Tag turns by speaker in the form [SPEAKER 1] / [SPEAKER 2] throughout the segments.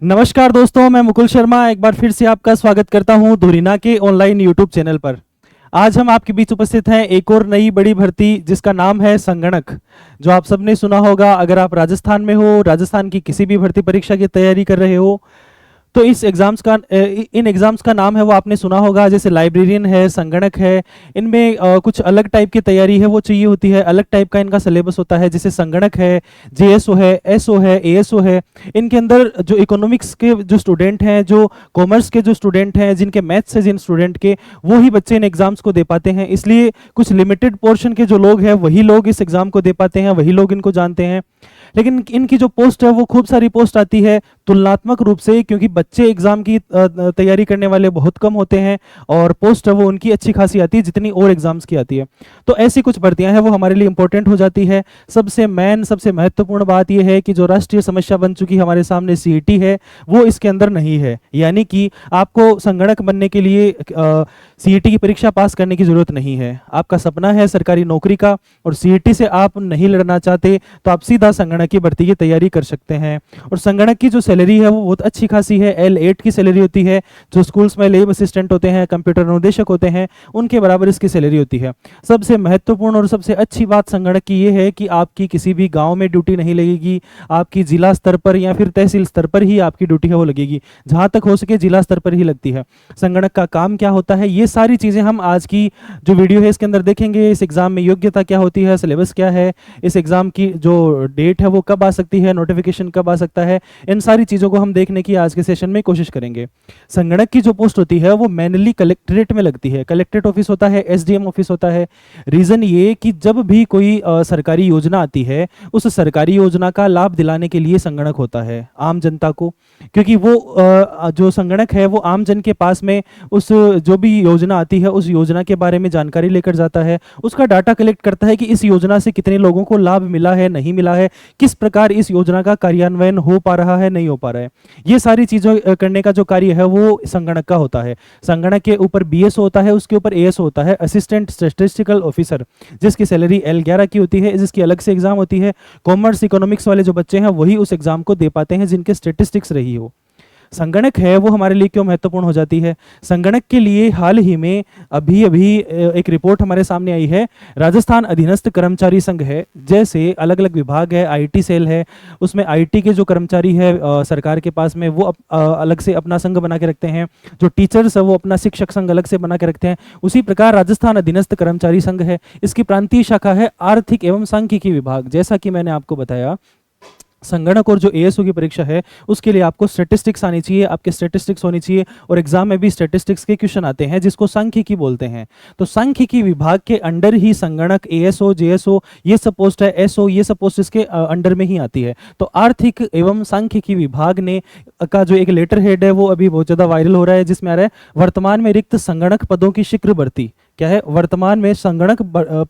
[SPEAKER 1] नमस्कार दोस्तों, मैं मुकुल शर्मा एक बार फिर से आपका स्वागत करता हूं धुरीना के ऑनलाइन यूट्यूब चैनल पर। आज हम आपके बीच उपस्थित हैं एक और नई बड़ी भर्ती जिसका नाम है संगणक, जो आप सबने सुना होगा। अगर आप राजस्थान में हो, राजस्थान की किसी भी भर्ती परीक्षा की तैयारी कर रहे हो, तो इन एग्जाम्स का नाम है वो आपने सुना होगा, जैसे लाइब्रेरियन है, संगणक है। इनमें कुछ अलग टाइप की तैयारी है वो चाहिए होती है, अलग टाइप का इनका सिलेबस होता है। जैसे संगणक है, जेएसओ है, एसओ है, एएसओ है। इनके अंदर जो इकोनॉमिक्स के जो स्टूडेंट हैं, जो कॉमर्स के जो स्टूडेंट हैं, जिनके मैथ्स है जिन स्टूडेंट के, वो ही बच्चे इन एग्जाम्स को दे पाते हैं। इसलिए कुछ लिमिटेड पोर्शन के जो लोग हैं वही लोग इस एग्जाम को दे पाते हैं, वही लोग इनको जानते हैं। लेकिन इनकी जो पोस्ट है वो खूब सारी पोस्ट आती है तुलनात्मक रूप से, क्योंकि बच्चे एग्जाम की तैयारी करने वाले बहुत कम होते हैं और पोस्ट है वो उनकी अच्छी खासी आती है जितनी और एग्जाम्स की आती है। तो ऐसी कुछ भर्तियां हैं वो हमारे लिए इंपॉर्टेंट हो जाती है। सबसे महत्वपूर्ण बात यह है कि जो राष्ट्रीय समस्या बन चुकी हमारे सामने सीईटी है, वो इसके अंदर नहीं है। यानी कि आपको संगणक बनने के लिए सीईटी की परीक्षा पास करने की जरूरत नहीं है। आपका सपना है सरकारी नौकरी का और सीईटी से आप नहीं लड़ना चाहते, तो आप सीधा संगणक की भर्ती की तैयारी कर सकते हैं। और संगणक की जो सैलरी है वो बहुत अच्छी खासी है। L8 की सैलरी होती है। जो स्कूल्स में लैब असिस्टेंट होते हैं, कंप्यूटर अनुदेशक होते हैं, उनके बराबर इसकी सैलरी होती है। सबसे महत्वपूर्ण और सबसे अच्छी बात संगणक की ये है कि आपकी किसी भी गांव में ड्यूटी नहीं लगेगी, आपकी जिला स्तर पर या फिर तहसील स्तर पर ही आपकी ड्यूटी है वो लगेगी। जहां तक हो सके जिला स्तर पर ही लगती है। संगणक का काम क्या होता है, ये सारी चीजें हम आज की जो वीडियो है इसके अंदर देखेंगे। इस एग्जाम में योग्यता क्या होती है, सिलेबस क्या है, इस एग्जाम की जो डेट है वो कब आ सकती है, नोटिफिकेशन कब आ सकता है, इन सारी चीज़ों को हम देखने की आज के सेशन में कोशिश करेंगे। संगणक की जो पोस्ट होती है वो मैनुअली कलेक्ट्रेट में लगती है। कलेक्ट्रेट ऑफिस होता है, एसडीएम ऑफिस होता है। रीजन ये कि जब भी कोई सरकारी योजना आती है, उस सरकारी योजना का लाभ दिलाने के लिए संगणक होता है आम जनता को। क्योंकि वो जो संगणक है वो आम जन के पास में उस जो भी योजना आती है उस योजना के बारे में जानकारी लेकर जाता है, उसका डाटा कलेक्ट करता है कि इस योजना से कितने लोगों को लाभ मिला है, नहीं मिला है, किस प्रकार इस योजना का कार्यान्वयन हो पा रहा है, नहीं हो पा रहा है। ये सारी चीजें करने का जो कार्य है वो संगणक का होता है। संगणक के ऊपर बीएसओ होता है, उसके ऊपर एएसओ होता है, असिस्टेंट स्टैटिस्टिकल ऑफिसर, जिसकी सैलरी L11 की होती है, जिसकी अलग से एग्जाम होती है। कॉमर्स इकोनॉमिक्स वाले जो बच्चे हैं वही उस एग्जाम को दे पाते हैं जिनके स्टैटिस्टिक्स रही हो। संगणक है वो हमारे लिए क्यों महत्वपूर्ण हो जाती है। संगणक के लिए हाल ही में अभी अभी एक रिपोर्ट हमारे सामने आई है। राजस्थान अधीनस्थ कर्मचारी संघ है, जैसे अलग अलग विभाग है, आईटी सेल है, उसमें आईटी के जो कर्मचारी है सरकार के पास में वो अलग से अपना संघ बना के रखते हैं। जो टीचर्स है वो अपना शिक्षक संघ अलग से बना के रखते हैं। उसी प्रकार राजस्थान अधीनस्थ कर्मचारी संघ है, इसकी प्रांतीय शाखा है आर्थिक एवं सांख्यिकी विभाग। जैसा कि मैंने आपको बताया, संगणक और जो एएसओ की परीक्षा है उसके लिए आपको स्टैटिस्टिक्स आनी चाहिए, आपके स्टैटिस्टिक्स होनी चाहिए, और एग्जाम में भी स्टैटिस्टिक्स के क्वेश्चन आते हैं जिसको सांख्यिकी बोलते हैं। तो सांख्यिकी विभाग के अंडर ही संगणक, एएसओ, जेएसओ ये सब पोस्ट है, एसओ ये सब पोस्ट इसके अंडर में ही आती है। तो आर्थिक एवं सांख्यिकी विभाग ने का जो एक लेटर हेड है वो अभी बहुत ज्यादा वायरल हो रहा है, जिसमें आ रहा है वर्तमान में रिक्त संगणक पदों की शीघ्र भर्ती। क्या है, वर्तमान में संगणक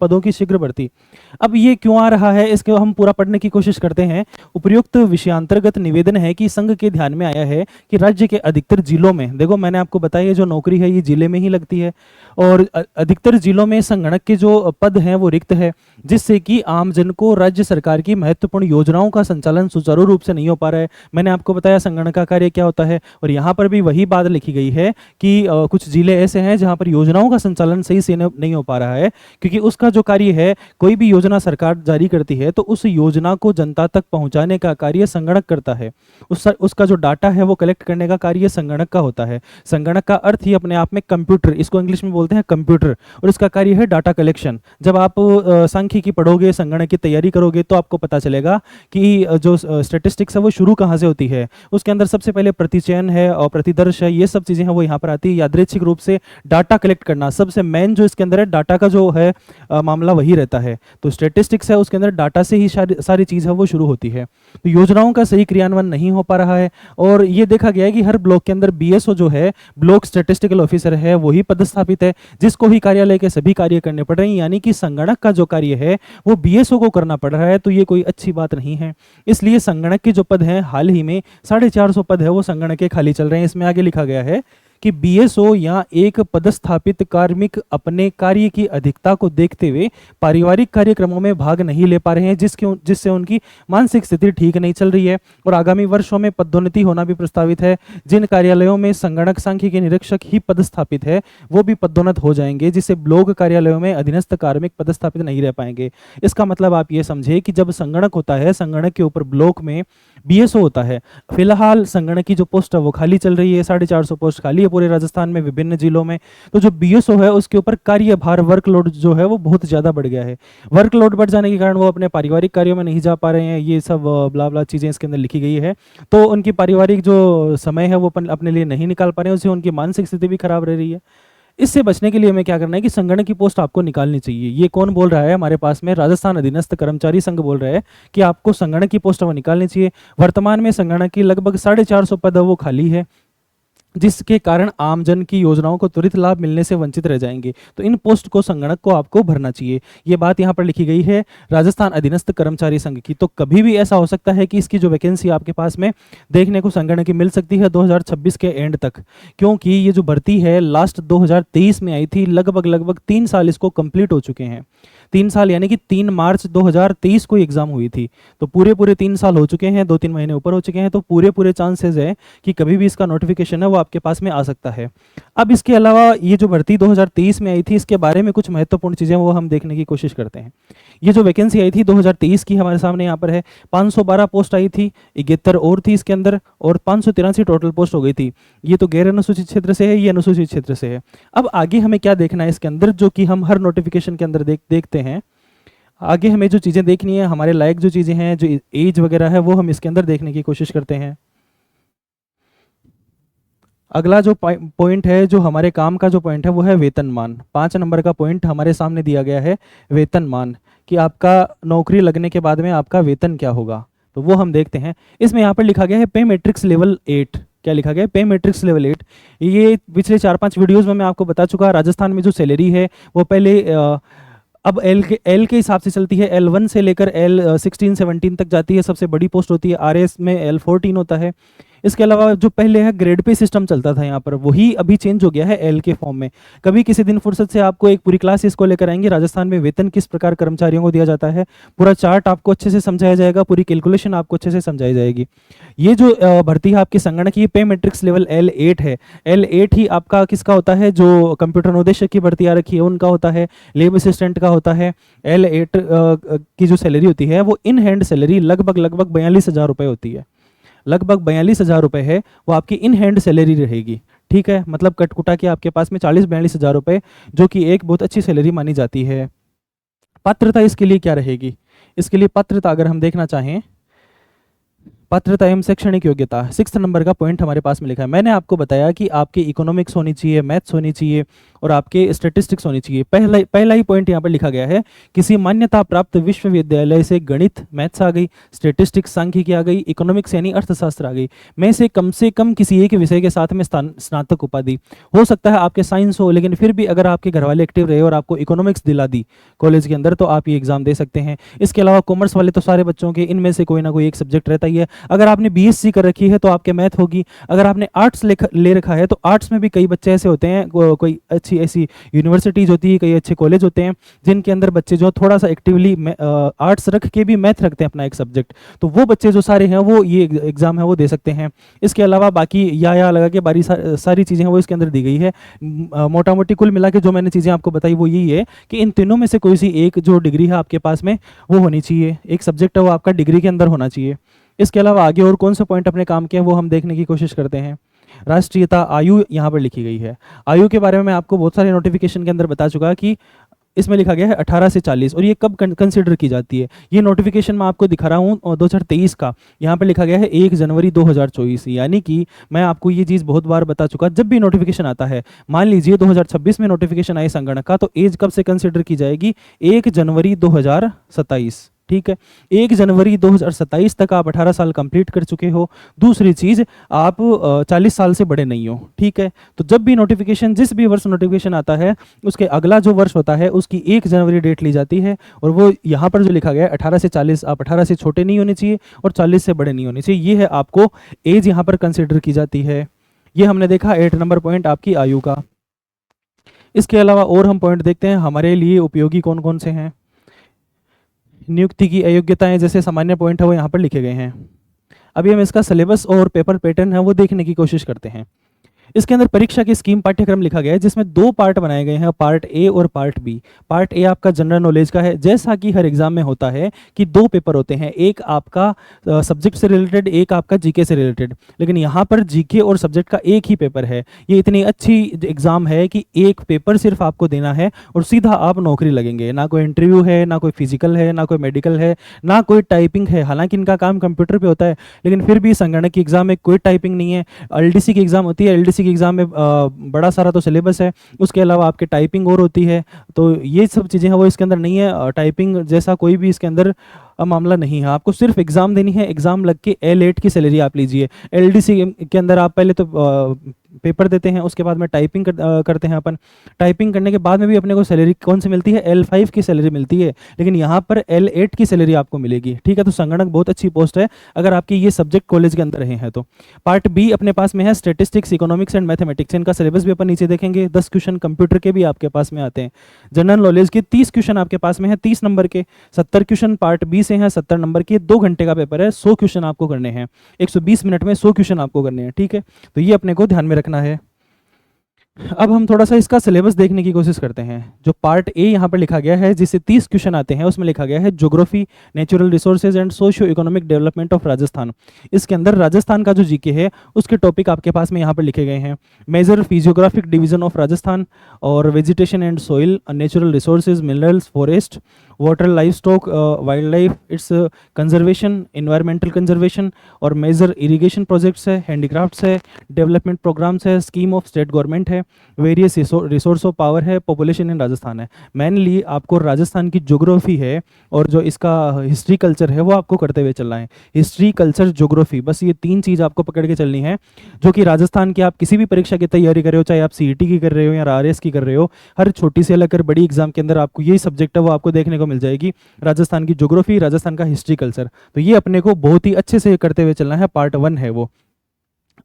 [SPEAKER 1] पदों की शीघ्र भर्ती। अब ये क्यों आ रहा है, इसके हम पूरा पढ़ने की कोशिश करते हैं। उपयुक्त विषयांतर्गत निवेदन है कि संघ के ध्यान में आया है कि राज्य के अधिकतर जिलों में, देखो मैंने आपको बताया जो नौकरी है ये जिले में ही लगती है, और अधिकतर जिलों में संगणक के जो पद हैं वो रिक्त है, जिससे कि आम जन को राज्य सरकार की महत्वपूर्ण योजनाओं का संचालन सुचारू रूप से नहीं हो पा रहा है। मैंने आपको बताया संगणक का कार्य क्या होता है, और यहाँ पर भी वही बात लिखी गई है कि कुछ जिले ऐसे हैं जहाँ पर योजनाओं का संचालन सही से नहीं हो पा रहा है, क्योंकि उसका जो कार्य है, कोई भी योजना सरकार जारी करती है तो उस योजना को जनता तक पहुंचाने का कार्य संगणक करता है। उसका जो डाटा है वो कलेक्ट करने का कार्य संगणक का होता है। संगणक का अर्थ ही अपने आप में कंप्यूटर, इसको इंग्लिश में बोलते हैं कंप्यूटर, और इसका कार्य है डाटा कलेक्शन। जब आप सांख्यिकी पढ़ोगे, संगणक की तैयारी करोगे, तो आपको पता चलेगा कि जो स्टैटिस्टिक्स है वो शुरू कहाँ से होती है। उसके अंदर सबसे पहले प्रतिचयन है और प्रतिदर्श है, ये सब चीजें हैं वो यहाँ पर आती है। यादृच्छिक रूप से डाटा कलेक्ट करना सबसे मेन जो इसके अंदर है, डाटा का जो है मामला वही रहता है। तो स्टैटिस्टिक्स है उसके अंदर डाटा से ही सारी चीज है वो शुरू होती है। तो योजनाओं का सही क्रियान्वयन नहीं हो पा रहा है, और ये देखा गया है कि हर ब्लॉक के अंदर बीएसओ जो है, ब्लॉक स्टैटिस्टिकल ऑफिसर है, वही पदस्थापित है, जिसको ही कार्यालय के सभी कार्य करने पड़ रहे हैं। यानी कि संगणक का जो कार्य है वो बीएसओ को करना पड़ रहा है, तो ये कोई अच्छी बात नहीं है। इसलिए संगणक के जो पद हैं, हाल ही में 450 पद है वो संगणक के खाली चल रहे हैं। इसमें आगे लिखा गया है कि बीएसओ या एक पदस्थापित कार्मिक अपने कार्य की अधिकता को देखते हुए पारिवारिक कार्यक्रमों में भाग नहीं ले पा रहे हैं, जिससे उनकी मानसिक स्थिति ठीक नहीं चल रही है और आगामी वर्षों में पदोन्नति होना भी प्रस्तावित है। जिन कार्यालयों में संगणक सांख्यिकी निरीक्षक ही पदस्थापित है वो भी पदोन्नत हो जाएंगे, जिससे ब्लॉक कार्यालयों में अधीनस्थ कार्मिक पदस्थापित नहीं रह पाएंगे। इसका मतलब आप ये समझे कि जब संगणक होता है, संगणक के ऊपर ब्लॉक में बीएसओ होता है। फिलहाल संगणक की जो पोस्ट है वो खाली चल रही है, 450 पोस्ट खाली है पूरे राजस्थान में विभिन्न जिलों में। तो जो बीएसओ है उसके ऊपर कार्यभार, वर्कलोड जो है वो बहुत ज़्यादा बढ़ गया है। वर्कलोड बढ़ जाने के कारण वो अपने पारिवारिक कार्यों में नहीं जा पा रहे हैं। ये सब ब्ला ब्ला चीज़ें इसके अंदर लिखी गई है। तो उनकी पारिवारिक जो समय है वो अपने लिए नहीं निकाल पा रहे हैं, उससे उनकी मानसिक स्थिति भी खराब रह रही है। इससे बचने के लिए हमें क्या करना है कि संगणक की पोस्ट आपको निकालनी चाहिए। ये कौन बोल रहा है हमारे पास में? राजस्थान अधीनस्थ कर्मचारी संघ बोल रहा है कि आपको संगणक की पोस्ट वो निकालनी चाहिए। वर्तमान में संगणक की लगभग 450 पद वो खाली है, जिसके कारण आमजन की योजनाओं को त्वरित लाभ मिलने से वंचित रह जाएंगे। तो इन पोस्ट को संगणक को आपको भरना चाहिए। ये बात यहाँ पर लिखी गई है राजस्थान अधीनस्थ कर्मचारी संघ की। तो कभी भी ऐसा हो सकता है कि इसकी जो वैकेंसी आपके पास में देखने को संगणक की मिल सकती है 2026 के एंड तक, क्योंकि ये जो भर्ती है लास्ट 2023 में आई थी। लगभग 3 साल इसको कंप्लीट हो चुके हैं। 3 साल यानी कि 3 मार्च 2023 को एग्जाम हुई थी। तो पूरे 3 साल हो चुके हैं, 2-3 महीने ऊपर हो चुके हैं। तो पूरे चांसेस है कि कभी भी इसका नोटिफिकेशन है वो आपके पास में आ सकता है। अब इसके अलावा ये जो भर्ती 2023 में आई थी, इसके बारे में कुछ महत्वपूर्ण चीज़ें वो हम देखने की कोशिश करते हैं। ये जो वैकेंसी आई थी 2023 की हमारे सामने यहाँ पर है, 512 पोस्ट आई थी, 71 और थी इसके अंदर, और 583 टोटल पोस्ट हो गई थी। ये तो गैर अनुसूचित क्षेत्र से है, ये अनुसूचित क्षेत्र से है। अब आगे हमें क्या देखना है इसके अंदर, जो कि हम हर नोटिफिकेशन के अंदर देखते हैं। आगे हमें जो चीज़ें देखनी है, हमारे लायक जो चीज़ें हैं, जो एज वगैरह है, वो हम इसके अंदर देखने की कोशिश करते हैं। अगला जो पॉइंट है, जो हमारे काम का जो पॉइंट है, वो है वेतनमान। 5 नंबर का पॉइंट हमारे सामने दिया गया है, वेतनमान, कि आपका नौकरी लगने के बाद में आपका वेतन क्या होगा। तो वो हम देखते हैं। इसमें यहाँ पर लिखा गया है पे मैट्रिक्स लेवल 8। क्या लिखा गया है? पे मैट्रिक्स लेवल 8। ये पिछले 4-5 वीडियोज़ में मैं आपको बता चुका। राजस्थान में जो सैलरी है वो पहले अब एल के हिसाब से चलती है। L1 से लेकर L16-17 तक जाती है, सबसे बड़ी पोस्ट होती है। RS में L14 होता है। इसके अलावा जो पहले है ग्रेड पे सिस्टम चलता था यहाँ पर, वही अभी चेंज हो गया है एल के फॉर्म में। कभी किसी दिन फुर्सत से आपको एक पूरी क्लास इसको लेकर आएंगे, राजस्थान में वेतन किस प्रकार कर्मचारियों को दिया जाता है, पूरा चार्ट आपको अच्छे से समझाया जाएगा, पूरी कैलकुलेशन आपको अच्छे से समझाई जाएगी। ये जो भर्ती है आपकी संगणक की, पे मैट्रिक्स लेवल L8 है। L8 ही आपका किसका होता है? जो कंप्यूटर अनुदेशक की भर्ती आ रखी है उनका होता है, लेब असिस्टेंट का होता है। L8 की जो सैलरी होती है वो इन हैंड सैलरी लगभग 42,000 रुपये होती है। लगभग 42,000 रुपये है वो आपकी इन हैंड सैलरी रहेगी। ठीक है, मतलब कटकुटा के आपके पास में 40-42,000 रुपये, जो कि एक बहुत अच्छी सैलरी मानी जाती है। पात्रता इसके लिए क्या रहेगी? इसके लिए पात्रता अगर हम देखना चाहें, पात्रता एवं शैक्षणिक योग्यता 6 नंबर का पॉइंट हमारे पास में लिखा है। मैंने आपको बताया कि आपकी इकोनॉमिक्स होनी चाहिए, मैथ्स होनी चाहिए और आपके स्टैटिस्टिक्स होनी चाहिए। पहला ही पॉइंट यहाँ पर लिखा गया है, किसी मान्यता प्राप्त विश्वविद्यालय से गणित, मैथ्स आ गई, स्टैटिस्टिक्स सांख्यिकी आ गई, इकोनॉमिक्स यानी अर्थशास्त्र आ गई, में से कम किसी एक विषय के साथ में स्नातक उपाधि। हो सकता है आपके साइंस हो, लेकिन फिर भी अगर आपके घर वाले एक्टिव रहे और आपको इकोनॉमिक्स दिला दी कॉलेज के अंदर, तो आप ये एग्जाम दे सकते हैं। इसके अलावा कॉमर्स वाले तो सारे बच्चों के इनमें से कोई ना कोई एक सब्जेक्ट रहता ही है। अगर आपने बीएससी कर रखी है तो आपके मैथ होगी। अगर आपने आर्ट्स ले रखा है तो आर्ट्स में भी कई बच्चे ऐसे होते हैं, कोई अच्छी ऐसी यूनिवर्सिटीज होती है, कई अच्छे कॉलेज होते हैं जिनके अंदर बच्चे जो थोड़ा सा एक्टिवली आर्ट्स रख के भी मैथ रखते हैं अपना एक सब्जेक्ट, तो वो बच्चे जो सारे हैं वो ये एग्जाम है वो दे सकते हैं। इसके अलावा बाकी या लगा के बारी सारी चीज़ें हैं वो इसके अंदर दी गई है। मोटा मोटी कुल मिला के जो मैंने चीज़ें आपको बताई वो यही है कि इन तीनों में से कोई सी एक जो डिग्री है आपके पास में वो होनी चाहिए, एक सब्जेक्ट है वो आपका डिग्री के अंदर होना चाहिए। इसके अलावा आगे और कौन से पॉइंट अपने काम के हैं वो हम देखने की कोशिश करते हैं। राष्ट्रीयता, आयु यहाँ पर लिखी गई है। आयु के बारे में मैं आपको बहुत सारे नोटिफिकेशन के अंदर बता चुका कि इसमें लिखा गया है 18 से 40, और ये कब कंसिडर की जाती है? ये नोटिफिकेशन मैं आपको दिखा रहा हूँ 2023 का। यहाँ पे लिखा गया है 1 जनवरी 2024, यानी कि मैं आपको ये चीज़ बहुत बार बता चुका, जब भी नोटिफिकेशन आता है, मान लीजिए 2026 में नोटिफिकेशन आए संगणक का, तो एज कब से कंसिडर की जाएगी? 1 जनवरी 2027। ठीक है, 1 जनवरी 2027 तक आप 18 साल कंप्लीट कर चुके हो। दूसरी चीज़, आप 40 साल से बड़े नहीं हो। ठीक है, तो जब भी नोटिफिकेशन, जिस भी वर्ष नोटिफिकेशन आता है, उसके अगला जो वर्ष होता है उसकी 1 जनवरी डेट ली जाती है, और वो यहाँ पर जो लिखा गया है 18 से 40, आप 18 से छोटे नहीं होने चाहिए और 40 से बड़े नहीं होने चाहिए। ये है आपको एज यहाँ पर कंसिडर की जाती है। ये हमने देखा 8 नंबर पॉइंट आपकी आयु का। इसके अलावा और हम पॉइंट देखते हैं हमारे लिए उपयोगी कौन कौन से हैं। नियुक्ति की अयोग्यताएं जैसे सामान्य पॉइंट है वो यहाँ पर लिखे गए हैं। अभी हम इसका सिलेबस और पेपर पैटर्न है वो देखने की कोशिश करते हैं। इसके अंदर परीक्षा की स्कीम पाठ्यक्रम लिखा गया है जिसमें 2 पार्ट बनाए गए हैं, पार्ट ए और पार्ट बी। पार्ट ए आपका जनरल नॉलेज का है, जैसा कि हर एग्जाम में होता है कि 2 पेपर होते हैं, एक आपका सब्जेक्ट से रिलेटेड, एक आपका जीके से रिलेटेड। लेकिन यहाँ पर जीके और सब्जेक्ट का एक ही पेपर है। ये इतनी अच्छी एग्जाम है कि एक पेपर सिर्फ आपको देना है और सीधा आप नौकरी लगेंगे। ना कोई इंटरव्यू है, ना कोई फिजिकल है, ना कोई मेडिकल है, ना कोई टाइपिंग है। हालांकि इनका काम कंप्यूटर पे होता है, लेकिन फिर भी संगणक की एग्जाम में कोई टाइपिंग नहीं है। एलडीसी की एग्जाम होती है, एलडीसी की एग्जाम में बड़ा सारा तो सिलेबस है, उसके अलावा आपके टाइपिंग और होती है। तो ये सब चीज़ें हैं वो इसके अंदर नहीं है। टाइपिंग जैसा कोई भी इसके अंदर मामला नहीं है। आपको सिर्फ एग्ज़ाम देनी है, एग्ज़ाम लग के L8 की सैलरी आप लीजिए। एलडीसी के अंदर आप पहले तो पेपर देते हैं, उसके बाद में टाइपिंग करते हैं अपन। टाइपिंग करने के बाद में भी अपने को सैलरी कौन सी मिलती है, L5 की सैलरी मिलती है, लेकिन यहाँ पर L8 की सैलरी आपको मिलेगी। ठीक है, तो संगणक बहुत अच्छी पोस्ट है अगर आपकी ये सब्जेक्ट कॉलेज के अंदर रहे हैं तो। पार्ट बी अपने पास में है स्टेटिस्टिक्स, इकोनॉमिक्स एंड मैथमेटिक्स। इनका सिलेबस भी अपन नीचे देखेंगे। 10 क्वेश्चन कंप्यूटर के भी आपके पास में आते हैं। जनरल नॉलेज के 30 क्वेश्चन आपके पास में है, 30 नंबर के। 70 क्वेश्चन पार्ट बी से हैं, 70 नंबर के। 2 घंटे का पेपर है, 100 क्वेश्चन आपको करने हैं। 120 मिनट में 100 क्वेश्चन आपको करने हैं। ठीक है, तो ये अपने को ध्यान में रखना है। अब हम थोड़ा सा इसका सिलेबस देखने की कोशिश करते हैं। जो पार्ट ए यहाँ पर लिखा गया है जिससे 30 क्वेश्चन आते हैं, उसमें लिखा गया है geography, natural resources and socio economic development of Rajasthan. इसके अंदर राजस्थान का जो जीके है उसके टॉपिक आपके पास में यहाँ पर लिखे गए हैं। Major physiographic division of Rajasthan और vegetation and soil, natural resources, minerals, forest, water, life stock, wild life, its conservation, environmental conservation और मेजर इरिगेशन प्रोजेक्ट्स है, हैंडीक्राफ्ट्स है, डेवलपमेंट प्रोग्राम्स है, स्कीम ऑफ स्टेट गवर्नमेंट है, वेरियस रिसोर्स ऑफ पावर है, population in Rajasthan है। Mainly आपको राजस्थान की geography है और जो इसका हिस्ट्री कल्चर है वो आपको करते हुए चलना है। हिस्ट्री, कल्चर, ज्योग्राफी, बस ये 3 चीज़ आपको पकड़ के चलनी है, जो कि राजस्थान की आप किसी भी परीक्षा की तैयारी कर रहे हो, चाहे आप सीईटी की कर रहे हो या आरएस की कर रहे हो, हर छोटी से लेकर बड़ी एग्जाम के अंदर आपको यही सब्जेक्ट है वो आपको देखने को मिल जाएगी। राजस्थान की ज्योग्राफी, राजस्थान का हिस्ट्री, कल्चर। तो ये अपने को बहुत ही अच्छे से करते हुए चलना है। पार्ट 1 है वो।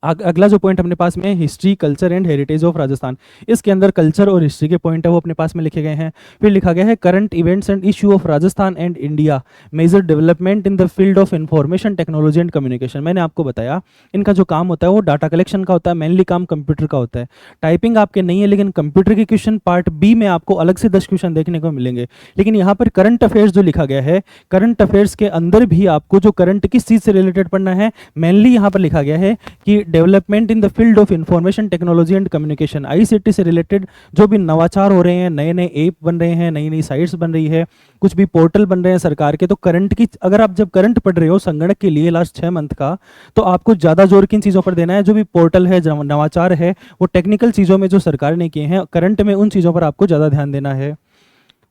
[SPEAKER 1] अगला जो पॉइंट अपने पास में है history, culture and heritage of Rajasthan. इसके अंदर कल्चर और हिस्ट्री के पॉइंट है वो अपने पास में लिखे गए हैं। फिर लिखा गया है current events and issue of Rajasthan and India, major development in the field of information technology and communication. मैंने आपको बताया इनका जो काम होता है वो डाटा कलेक्शन का होता है, मेनली काम कंप्यूटर का होता है। टाइपिंग आपके नहीं है, लेकिन कंप्यूटर के क्वेश्चन पार्ट बी में आपको अलग से 10 क्वेश्चन देखने को मिलेंगे। लेकिन यहाँ पर करंट अफेयर्स जो लिखा गया है, करंट अफेयर्स के अंदर भी आपको जो करंट किस चीज़ से रिलेटेड पढ़ना है, मेनली यहाँ पर लिखा गया है कि development in the field of information technology and communication, ICT से रिलेटेड जो भी नवाचार हो रहे हैं, नए नए ऐप बन रहे हैं, नई नई साइट्स बन रही है, कुछ भी पोर्टल बन रहे हैं सरकार के, तो करंट की अगर आप जब करंट पढ़ रहे हो संगणक के लिए लास्ट 6 मंथ का, तो आपको ज़्यादा जोर किन चीज़ों पर देना है, जो भी पोर्टल है, नवाचार है, वो टेक्निकल चीज़ों में जो सरकार ने किए हैं, करंट में उन चीज़ों पर आपको ज़्यादा ध्यान देना है।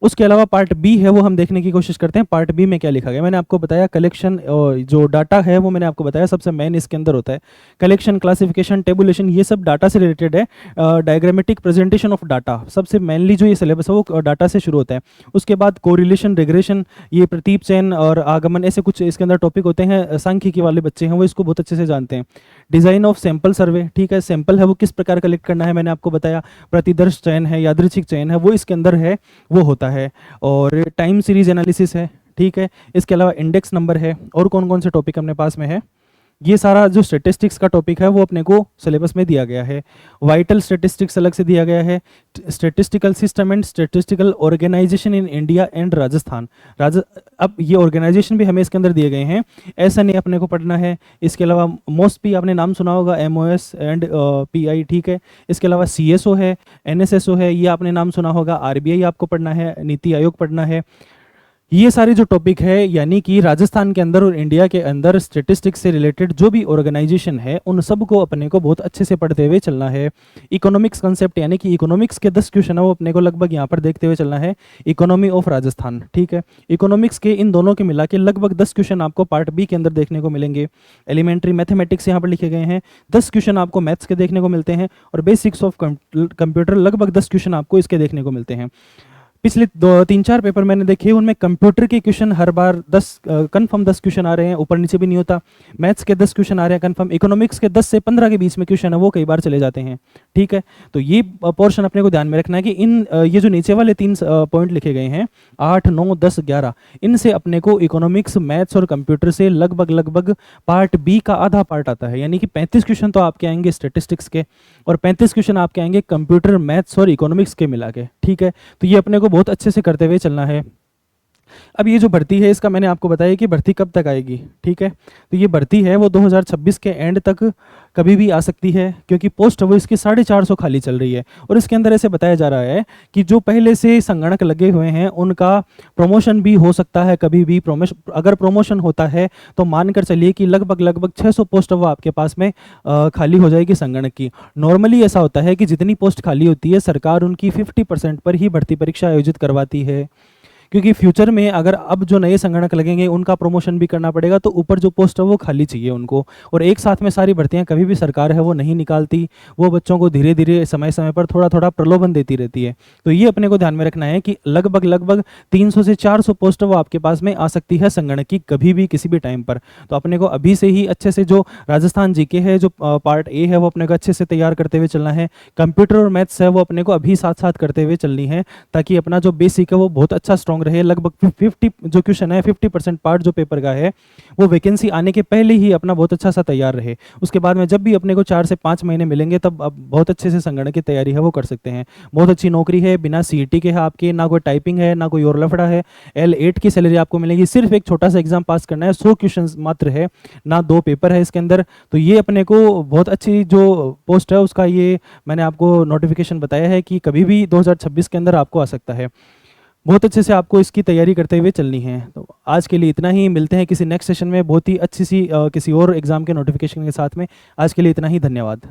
[SPEAKER 1] उसके अलावा पार्ट बी है वो हम देखने की कोशिश करते हैं। पार्ट बी में क्या लिखा गया, मैंने आपको बताया कलेक्शन, जो डाटा है वो मैंने आपको बताया सबसे मेन इसके अंदर होता है कलेक्शन, क्लासिफिकेशन, टेबुलेशन, ये सब डाटा से रिलेटेड है। डायग्रामेटिक प्रेजेंटेशन ऑफ डाटा, सबसे मेनली जो ये सिलेबस है वो डाटा से शुरू होता है। उसके बाद कोरिलेशन, रिग्रेशन, ये प्रतीप चयन और आगमन, ऐसे कुछ इसके अंदर टॉपिक होते हैं। सांख्यिकी वाले बच्चे हैं वो इसको बहुत अच्छे से जानते हैं। डिजाइन ऑफ सैंपल सर्वे, ठीक है, सैंपल है वो किस प्रकार कलेक्ट करना है मैंने आपको बताया। प्रतिदर्श चयन है, यादृच्छिक चयन है, वो इसके अंदर है, वो होता है। और टाइम सीरीज एनालिसिस है, ठीक है। इसके अलावा इंडेक्स नंबर है। और कौन कौन से टॉपिक अपने पास में है, ये सारा जो स्टैटिस्टिक्स का टॉपिक है वो अपने को सिलेबस में दिया गया है। वाइटल स्टैटिस्टिक्स अलग से दिया गया है। Statistical system and statistical organisation in India and Rajasthan. अब ये ऑर्गेनाइजेशन भी हमें इसके अंदर दिए गए हैं, ऐसा नहीं अपने को पढ़ना है। इसके अलावा मोस्ट आपने नाम सुना होगा, MOS एंड PI, ठीक है। इसके अलावा CSO है, NSSO है, ये आपने नाम सुना होगा। RBI आपको पढ़ना है, नीति आयोग पढ़ना है। ये सारे जो टॉपिक है, यानी कि राजस्थान के अंदर और इंडिया के अंदर स्टैटिस्टिक्स से रिलेटेड जो भी ऑर्गेनाइजेशन है उन सब को अपने को बहुत अच्छे से पढ़ते हुए चलना है। इकोनॉमिक्स कंसेप्ट, यानी कि इकोनॉमिक्स के 10 क्वेश्चन है वो अपने को लगभग यहाँ पर देखते हुए चलना है। इकोनॉमी ऑफ राजस्थान, ठीक है। इकोनॉमिक्स के इन दोनों के मिला के लगभग 10 क्वेश्चन आपको पार्ट बी के अंदर देखने को मिलेंगे। एलिमेंट्री मैथमेटिक्स यहाँ पर लिखे गए हैं, 10 क्वेश्चन आपको मैथ्स के देखने को मिलते हैं। और बेसिक्स ऑफ कंप्यूटर लगभग 10 क्वेश्चन आपको इसके देखने को मिलते हैं। पिछले 3-4 पेपर मैंने देखे, उनमें कंप्यूटर के क्वेश्चन हर बार 10 कन्फर्म 10 क्वेश्चन आ रहे हैं, ऊपर नीचे भी नहीं होता। मैथ्स के 10 क्वेश्चन आ रहे हैं कन्फर्म, इकोनॉमिक्स के 10 से 15 के बीच में क्वेश्चन है वो कई बार चले जाते हैं। ठीक है, तो ये पोर्शन अपने को ध्यान में रखना है कि ये जो नीचे वाले 3 पॉइंट लिखे गए हैं 8, 9, 10, 11, इनसे अपने को इकोनॉमिक्स, मैथ्स और कंप्यूटर से लगभग पार्ट बी का आधा पार्ट आता है, यानी कि 35 क्वेश्चन तो आपके आएंगे स्टैटिस्टिक्स के और 35 क्वेश्चन आपके आएंगे कंप्यूटर, मैथ्स और इकोनॉमिक्स के मिला के। ठीक है, तो ये अपने को बहुत अच्छे से करते हुए चलना है। अब ये जो भर्ती है इसका मैंने आपको बताया कि भर्ती कब तक आएगी। ठीक है, तो ये भर्ती है वो 2026 के एंड तक कभी भी आ सकती है, क्योंकि पोस्ट वो इसकी 450 खाली चल रही है। और इसके अंदर ऐसे बताया जा रहा है कि जो पहले से संगणक लगे हुए हैं उनका प्रमोशन भी हो सकता है कभी भी। अगर प्रमोशन होता है तो मानकर चलिए कि लगभग 600 पोस्ट वो आपके पास में खाली हो जाएगी संगणक की। नॉर्मली ऐसा होता है कि जितनी पोस्ट खाली होती है सरकार उनकी 50% पर ही भर्ती परीक्षा आयोजित करवाती है, क्योंकि फ्यूचर में अगर अब जो नए संगणक लगेंगे उनका प्रमोशन भी करना पड़ेगा, तो ऊपर जो पोस्ट है वो खाली चाहिए उनको। और एक साथ में सारी भर्तियां कभी भी सरकार है वो नहीं निकालती, वो बच्चों को धीरे धीरे समय समय पर थोड़ा प्रलोभन देती रहती है। तो ये अपने को ध्यान में रखना है कि लगभग 300 से 400 पोस्ट वो आपके पास में आ सकती है संगणक की कभी भी किसी भी टाइम पर। तो अपने को अभी से ही अच्छे से जो राजस्थान जीके है, जो पार्ट ए है वो अपने को अच्छे से तैयार करते हुए चलना है। कंप्यूटर और मैथ्स है वो अपने को अभी साथ साथ करते हुए चलनी है, ताकि अपना जो बेसिक है वो बहुत अच्छा स्ट्रॉन्ग रहे। लगभग 50 जो क्वेश्चन है 50% पार्ट जो पेपर का है वो वैकेंसी आने के पहले ही अपना बहुत अच्छा सा तैयार रहे। उसके बाद में जब भी अपने को 4 से 5 महीने मिलेंगे तब अब बहुत अच्छे से संगणक की तैयारी है वो कर सकते हैं। बहुत अच्छी नौकरी है, बिना सीईटी के है आपके, ना कोई टाइपिंग है ना कोई और लफड़ा है। L8 की सैलरी आपको मिलेगी, सिर्फ एक छोटा सा एग्जाम पास करना है, 100 क्वेश्चन मात्र है, ना 2 पेपर है इसके अंदर। तो ये अपने को बहुत अच्छी जो पोस्ट है उसका ये मैंने आपको नोटिफिकेशन बताया है कि कभी भी 2026 के अंदर आपको आ सकता है। बहुत अच्छे से आपको इसकी तैयारी करते हुए चलनी है। तो आज के लिए इतना ही, मिलते हैं किसी नेक्स्ट सेशन में बहुत ही अच्छी सी किसी और एग्जाम के नोटिफिकेशन के साथ में। आज के लिए इतना ही, धन्यवाद।